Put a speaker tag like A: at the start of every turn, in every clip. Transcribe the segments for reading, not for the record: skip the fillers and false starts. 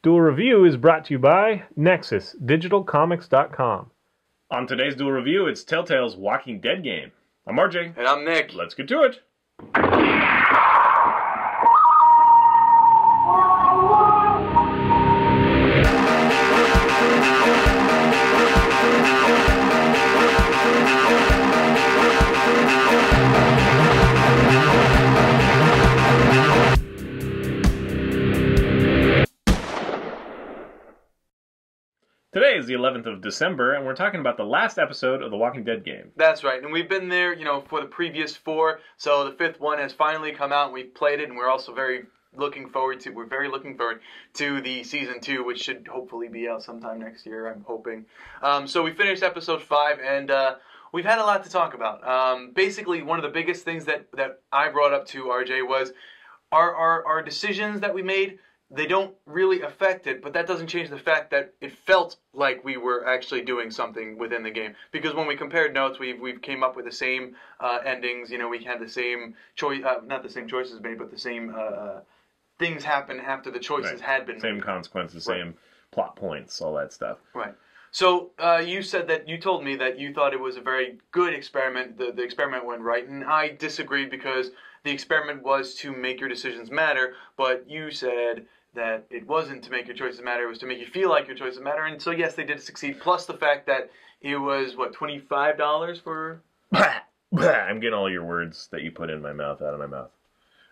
A: Duel Review is brought to you by NexusDigitalComics.com. On today's Duel Review, it's Telltale's Walking Dead game. I'm RJ.
B: And I'm Nick.
A: Let's get to it. Today is the 11th of December, and we're talking about the last episode of the Walking Dead game.
B: That's right, and we've been there, for the previous 4, so the 5th one has finally come out, and we've played it, and we're also very looking forward to the Season 2, which should hopefully be out sometime next year, I'm hoping. So we finished Episode 5, and we've had a lot to talk about. Basically, one of the biggest things that I brought up to RJ was our decisions that we made. They don't really affect it, but that doesn't change the fact that it felt like we were actually doing something within the game. Because when we compared notes, we've came up with the same endings. We had the same choice, not the same choices made, but the same things happen after the choices had been made.
A: Same consequences, same plot points, all that stuff.
B: Right. So you told me that you thought it was a very good experiment. The experiment went right, and I disagreed because the experiment was to make your decisions matter, but you said that it wasn't to make your choices matter, it was to make you feel like your choices matter, and so yes, they did succeed, plus the fact that it was, $25 for...
A: I'm getting all your words that you put in my mouth out of my mouth.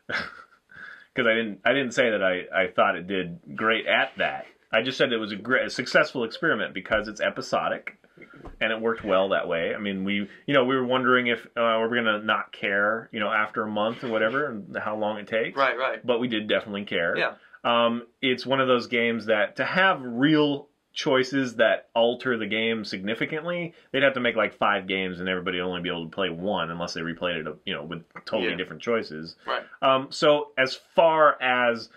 A: Because I didn't say that I thought it did great at that. I just said it was a successful experiment because it's episodic, and it worked well that way. I mean, we were wondering if we're going to not care, after a month or whatever, and how long it takes.
B: Right.
A: But we did definitely care.
B: Yeah.
A: It's one of those games that to have real choices that alter the game significantly, they'd have to make like 5 games and everybody would only be able to play one unless they replayed it, with totally different choices.
B: Right.
A: So as far as,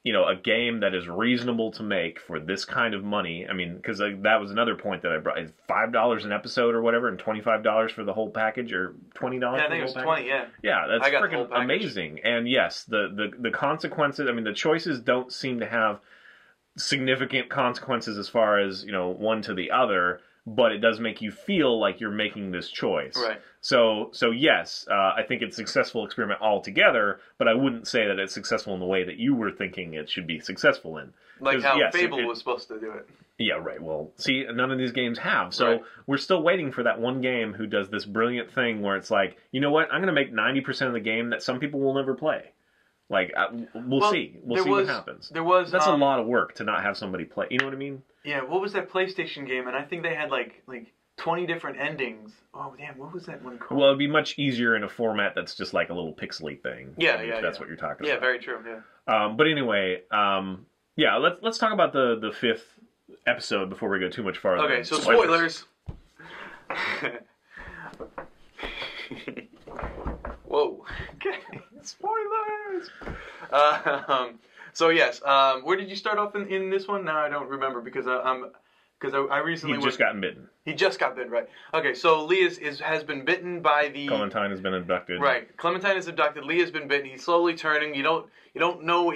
A: a game that is reasonable to make for this kind of money, I mean, because that was another point that I brought. It's $5 an episode or whatever, and $25 for the whole package, or $20
B: yeah, I think it was 20, yeah.
A: Yeah, that's freaking amazing. And yes, the consequences, I mean, the choices don't seem to have significant consequences as far as, one to the other, but it does make you feel like you're making this choice.
B: Right.
A: So yes, I think it's a successful experiment altogether, but I wouldn't say that it's successful in the way that you were thinking it should be successful in.
B: Like how Fable was supposed to do it.
A: Yeah, right. Well, see, none of these games have. So we're still waiting for that one game who does this brilliant thing where it's like, you know what, I'm going to make 90% of the game that some people will never play. Like, we'll see. We'll see what happens. That's a lot of work to not have somebody play. You know what I mean?
B: Yeah, what was that PlayStation game? And I think they had like 20 different endings. Oh, damn, what was that one called?
A: Well, it'd be much easier in a format that's just like a little pixely thing.
B: Yeah,
A: if that's what you're talking about.
B: Yeah, very true, yeah.
A: But anyway, let's talk about the 5th episode before we go too much farther.
B: Okay, so spoilers. Whoa. Okay, spoilers! So yes, where did you start off in this one? Now I don't remember because I recently...
A: He just got bitten.
B: He just got bitten, right. Okay, so Lee has been bitten by the...
A: Clementine has been abducted.
B: Right, Clementine is abducted, Lee has been bitten, he's slowly turning, you don't know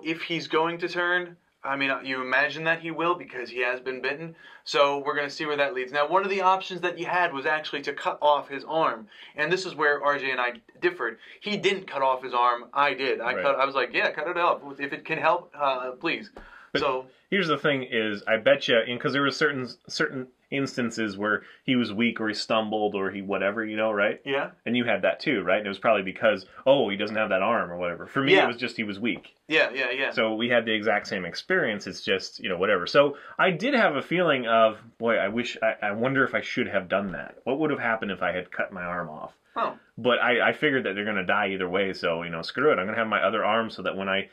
B: if he's going to turn. I mean, you imagine that he will because he has been bitten. So we're going to see where that leads. Now, one of the options that you had was actually to cut off his arm. And this is where RJ and I differed. He didn't cut off his arm. I did. I was like, yeah, cut it off. If it can help, please.
A: But here's the thing is, I bet you, because there were certain instances where he was weak or he stumbled or he whatever, right?
B: Yeah.
A: And you had that too, right? And it was probably because, he doesn't have that arm or whatever. For me, it was just he was weak.
B: Yeah.
A: So we had the exact same experience. It's just, whatever. So I did have a feeling of, boy, I wonder if I should have done that. What would have happened if I had cut my arm off?
B: Oh.
A: But I figured that they're going to die either way, so, screw it. I'm going to have my other arm so that when I,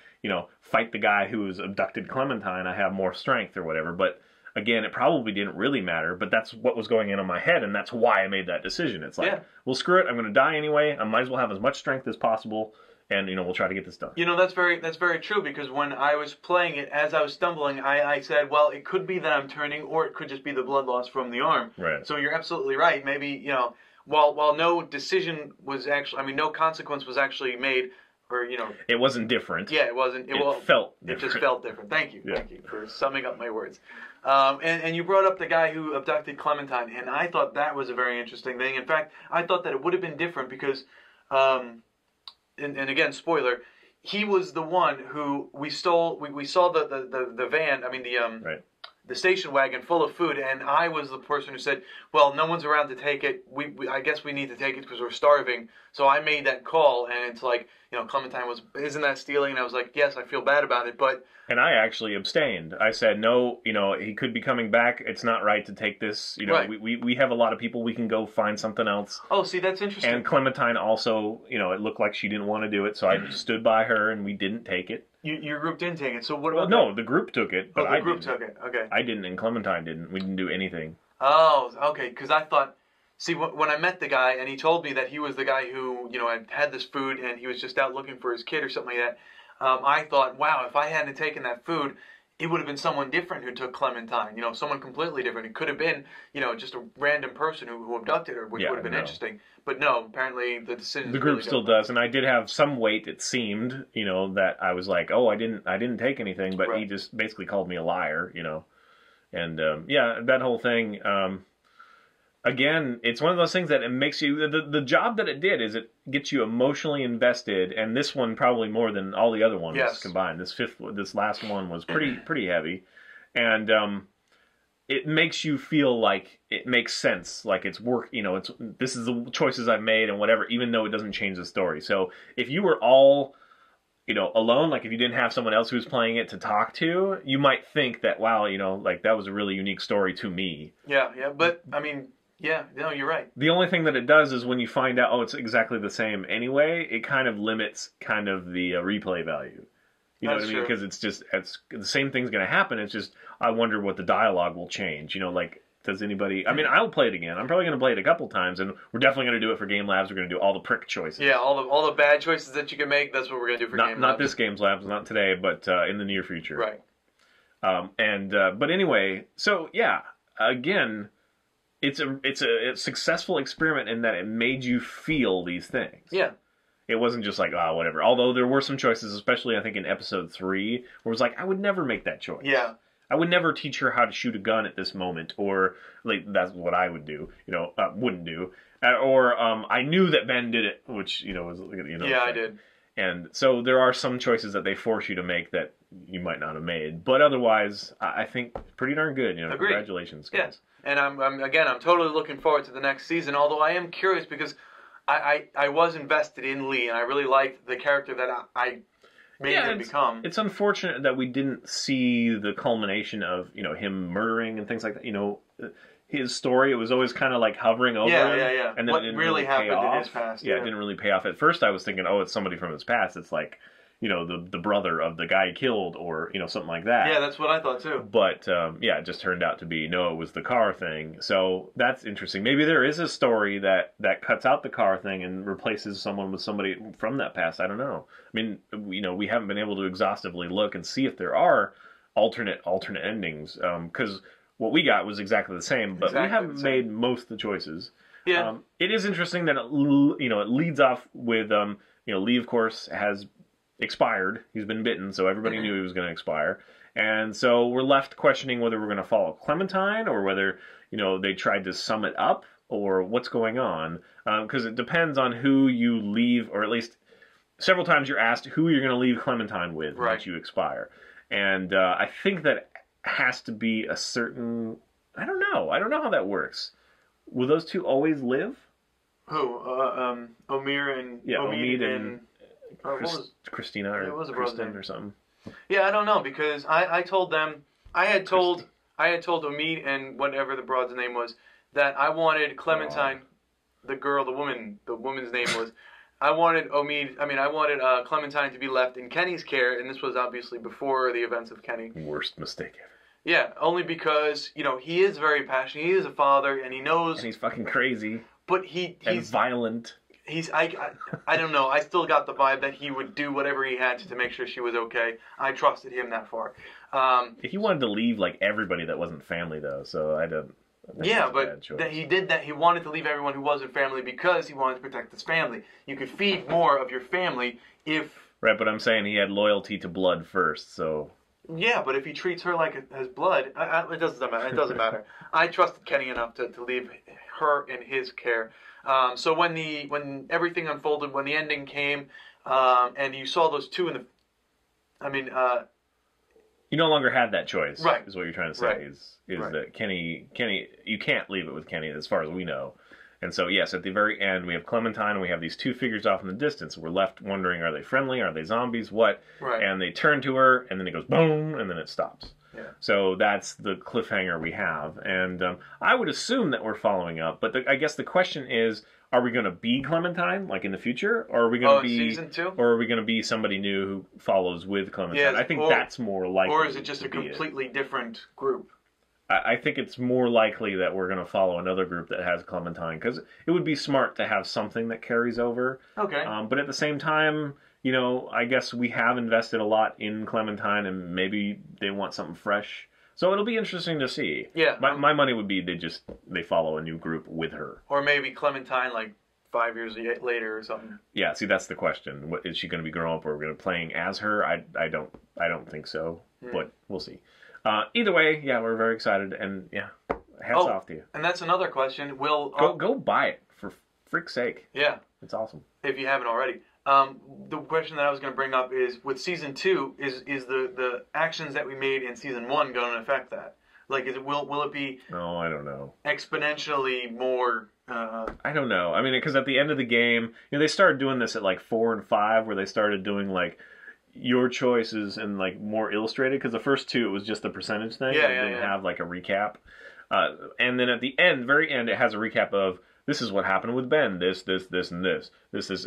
A: fight the guy who's abducted Clementine, I have more strength or whatever. But, again, it probably didn't really matter, but that's what was going in my head, and that's why I made that decision. It's like, well, screw it. I'm going to die anyway. I might as well have as much strength as possible, and, we'll try to get this done.
B: That's very true, because when I was playing it, as I was stumbling, I said, well, it could be that I'm turning, or it could just be the blood loss from the arm.
A: Right.
B: So you're absolutely right. Maybe, while no decision was actually, no consequence was actually made, or
A: It wasn't different.
B: Yeah, it wasn't.
A: It felt different.
B: It just felt different. Thank you.
A: Yeah.
B: Thank you for summing up my words. And you brought up the guy who abducted Clementine, and I thought that was a very interesting thing. In fact, I thought that it would have been different because, and again, spoiler, he was the one who we stole. We saw the van. I mean
A: Right.
B: the station wagon full of food, and I was the person who said, well, no one's around to take it. I guess we need to take it because we're starving. So I made that call, and it's like, Clementine was, isn't that stealing? And I was like, yes, I feel bad about it, but...
A: And I actually abstained. I said, no, he could be coming back. It's not right to take this.
B: Right.
A: We have a lot of people. We can go find something else.
B: Oh, see, that's interesting.
A: And Clementine also, it looked like she didn't want to do it, so I stood by her, and we didn't take it.
B: Your group didn't take it, so what about...
A: No, the group took it, but
B: the group took it, okay.
A: I didn't, and Clementine didn't. We didn't do anything.
B: Oh, okay, because I thought... See, when I met the guy, and he told me that he was the guy who, had this food, and he was just out looking for his kid or something like that, I thought, wow, if I hadn't taken that food, it would have been someone different who took Clementine, someone completely different. It could have been, just a random person who abducted her, which would have been interesting. But no, apparently the decision...
A: The group still does, and I did have some weight, it seemed, that I was like, oh, I didn't take anything, but he just basically called me a liar, And, that whole thing... Again, it's one of those things that it makes you... The job that it did is it gets you emotionally invested, and this one probably more than all the other ones combined. This last one was pretty heavy, and it makes you feel like it makes sense, like it's work. This is the choices I've made and whatever, even though it doesn't change the story. So if you were all... alone, like if you didn't have someone else who was playing it to talk to, you might think that, wow, like that was a really unique story to me.
B: Yeah, but, I mean... Yeah, no, you're right.
A: The only thing that it does is when you find out, it's exactly the same anyway, it kind of limits kind of the replay value. You know what I mean? Because it's the same thing's going to happen. It's just, I wonder what the dialogue will change. Like, does anybody... I mean, I'll play it again. I'm probably going to play it a couple times, and we're definitely going to do it for Game Labs. We're going to do all the prick choices.
B: Yeah, all the bad choices that you can make, that's what we're going to do for Game Labs.
A: Not this Games Labs, not today, but in the near future.
B: Right.
A: But anyway, so, yeah, again... It's a successful experiment in that it made you feel these things.
B: Yeah.
A: It wasn't just like, whatever. Although there were some choices, especially I think in episode 3, where it was like, I would never make that choice.
B: Yeah.
A: I would never teach her how to shoot a gun at this moment, or like that's what I would do. Wouldn't do. Or I knew that Ben did it, which was
B: Yeah, I did.
A: And so there are some choices that they force you to make that you might not have made, but otherwise, I think pretty darn good.
B: Agreed.
A: Congratulations, guys.
B: Yes. And I'm totally looking forward to the next season. Although I am curious because I was invested in Lee, and I really liked the character that I made him become. It's
A: unfortunate that we didn't see the culmination of him murdering and things like that. His story, it was always kind of like hovering over him.
B: Yeah.
A: And then
B: what really happened in his past.
A: Yeah, it didn't really pay off. At first I was thinking, it's somebody from his past. It's like, the brother of the guy he killed, or, something like that.
B: Yeah, that's what I thought too.
A: But, it just turned out to be, no, it was the car thing. So that's interesting. Maybe there is a story that cuts out the car thing and replaces someone with somebody from that past. I don't know. I mean, we haven't been able to exhaustively look and see if there are alternate endings. Because what we got was exactly the same, but we haven't made most of the choices.
B: Yeah.
A: It is interesting that it leads off with, Lee, of course, has expired. He's been bitten, so everybody knew he was going to expire. And so we're left questioning whether we're going to follow Clementine or whether, they tried to sum it up or what's going on. Because it depends on who you leave, or at least several times you're asked who you're going to leave Clementine with once you expire. And I think that has to be a certain... I don't know how that works. Will those two always live?
B: Who? Omid and...
A: Yeah, Omid and Christina or
B: was a
A: Kristen or something.
B: Yeah, I don't know, because I told them... I had told Omid and whatever the broad's name was that I wanted Clementine, the woman's name was... I wanted Clementine to be left in Kenny's care, and this was obviously before the events of Kenny.
A: Worst mistake ever.
B: Yeah, only because, he is very passionate. He is a father, and he knows...
A: And he's fucking crazy.
B: But he's...
A: And violent.
B: I don't know. I still got the vibe that he would do whatever he had to make sure she was okay. I trusted him that far.
A: He wanted to leave, like, everybody that wasn't family, though, so I don't...
B: Yeah, but he did that. He wanted to leave everyone who wasn't family because he wanted to protect his family. You could feed more of your family if...
A: Right, but I'm saying he had loyalty to blood first, so...
B: Yeah, but if he treats her like his blood, it doesn't matter. It doesn't matter. I trusted Kenny enough to leave her in his care. So when everything unfolded, when the ending came, and you saw those two in the...
A: you no longer had that choice,
B: right?
A: Is what you're trying to say?
B: Right.
A: Is that Kenny? You can't leave it with Kenny, as far as we know. And so, yes, at the very end, we have Clementine, and we have these two figures off in the distance. We're left wondering: are they friendly? Are they zombies? What?
B: Right.
A: And they turn to her, and then it goes boom, and then it stops.
B: Yeah.
A: So that's the cliffhanger we have, and I would assume that we're following up. But I guess the question is: are we going to be Clementine, like in the future, or are we going to be
B: season 2?
A: Or are we going to be somebody new who follows with Clementine?
B: Yes,
A: I think that's more likely.
B: Or is it just a completely different group?
A: I think it's more likely that we're going to follow another group that has Clementine, because it would be smart to have something that carries over.
B: Okay.
A: But at the same time, you know, I guess we have invested a lot in Clementine, and maybe they want something fresh. So it'll be interesting to see.
B: Yeah.
A: My money would be they follow a new group with her.
B: Or maybe Clementine, like 5 years later or something.
A: Yeah. See, that's the question. What, is she going to be grown up, or are we going to be playing as her? I don't think so. But we'll see. Either way, yeah, we're very excited, and yeah, hats off to you.
B: And that's another question. Will
A: go buy it, for frick's sake.
B: Yeah,
A: it's awesome.
B: If you haven't already. The question that I was going to bring up is, with season 2, is the actions that we made in season 1 going to affect that? Like, will it be?
A: No, I don't know.
B: Exponentially more.
A: I don't know. I mean, because at the end of the game, you know, they started doing this at like 4 and 5, where they started doing like your choices and like more illustrated, because the first 2 it was just the percentage thing.
B: Yeah,
A: it didn't have like a recap. And then at the end, very end, it has a recap of this is what happened with Ben, this, and this.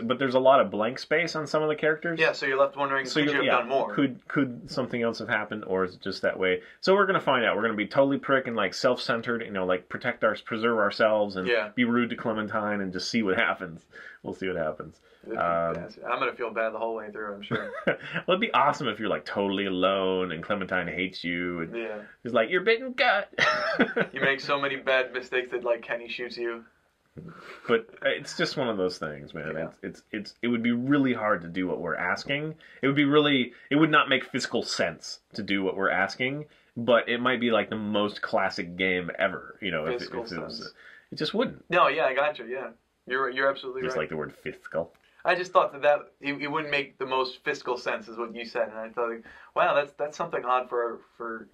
A: But there's a lot of blank space on some of the characters.
B: Yeah, so you're left wondering, could you have done more?
A: Could something else have happened, or is it just that way? So we're going to find out. We're going to be totally prick and like self-centered, you know, like preserve ourselves and be rude to Clementine and just see what happens. We'll see what happens.
B: I'm going to feel bad the whole way through, I'm sure.
A: Well, it'd be awesome if you're like totally alone and Clementine hates you. And it's like, you're bitten gut.
B: You make so many bad mistakes that like Kenny shoots you.
A: But it's just one of those things, man. Yeah. It would be really hard to do what we're asking. It would not make fiscal sense to do what we're asking, but it might be like the most classic game ever. You know, if it just wouldn't.
B: No, yeah, I got you. Yeah, you're absolutely right.
A: Just like the word fiscal.
B: I just thought that it wouldn't make the most fiscal sense, is what you said, and I thought, like, wow, that's something odd for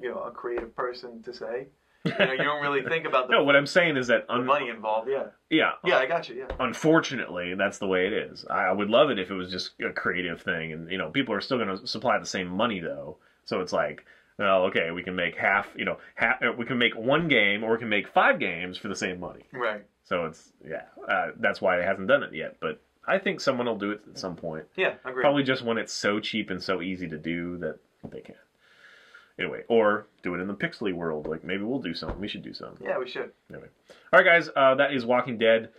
B: you know, a creative person to say. You know, you don't really think about the...
A: No, what I'm saying is that...
B: the money involved, yeah.
A: Yeah.
B: Yeah, I got you, yeah.
A: Unfortunately, that's the way it is. I would love it if it was just a creative thing, and, you know, people are still going to supply the same money, though. So it's like, well, okay, we can make we can make one game, or we can make 5 games for the same money.
B: Right.
A: So it's, that's why it hasn't done it yet, but I think someone will do it at some point.
B: Yeah, agreed.
A: Probably just when it's so cheap and so easy to do that they can. Anyway, or do it in the pixely world. Like, maybe we'll do something. We should do something.
B: Yeah, we should.
A: Anyway. All right, guys. That is Walking Dead.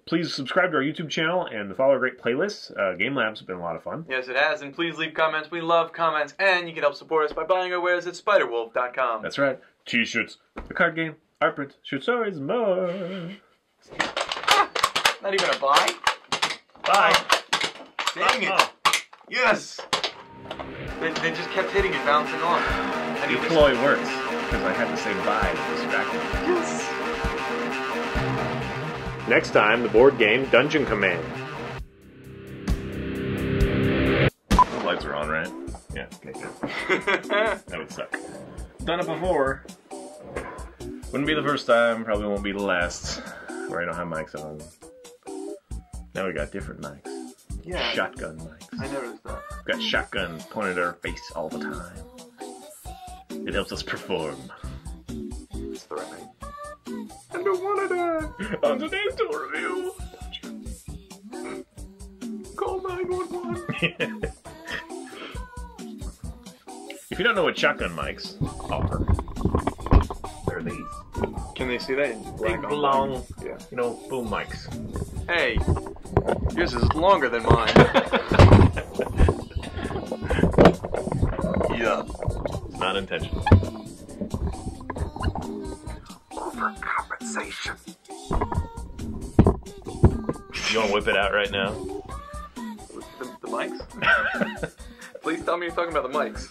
A: Please subscribe to our YouTube channel and follow our great playlists. Game Labs has been a lot of fun.
B: Yes, it has. And please leave comments. We love comments. And you can help support us by buying our wares at spiderwolf.com.
A: That's right. T-shirts, the card game, art print, short stories, more.
B: Not even a buy?
A: Bye.
B: Dang it. Yes. They just kept hitting and bouncing off. And
A: the ploy works, because I had to say bye to distract me.
B: Yes!
A: Next time, the board game Dungeon Command. The lights are on, right? Yeah, okay, good. That would suck. Done it before. Wouldn't be the first time, probably won't be the last, where I don't have mics on. Now we got different mics.
B: Yeah.
A: Shotgun mics.
B: I noticed that.
A: Got shotguns pointed at our face all the time. It helps us perform.
B: It's threatening. I don't want to die.
A: On today's tour review.
B: Call 911.
A: If you don't know what shotgun mics are, they're these.
B: Can they see that?
A: Big, long, you know, boom mics.
B: Hey, yours is longer than mine. Yeah.
A: It's not intentional.
B: Oh, for
C: sensation.
A: You want to whip it out right now?
B: The mics? Please tell me you're talking about the mics.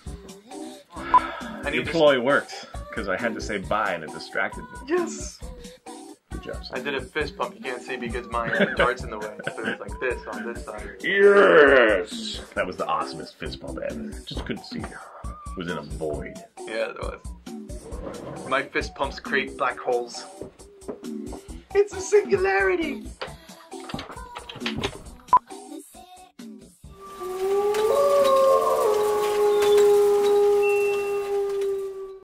A: The ploy worked, because I had to say bye and it distracted me.
B: Yes!
A: Good job, son.
B: I did a fist pump. You can't see because my dart's in the way. So it's like this on this side.
A: Yes! That was the awesomest fist pump ever. Just couldn't see it. It was in a void.
B: Yeah, it was. My fist pumps create black holes. It's a singularity!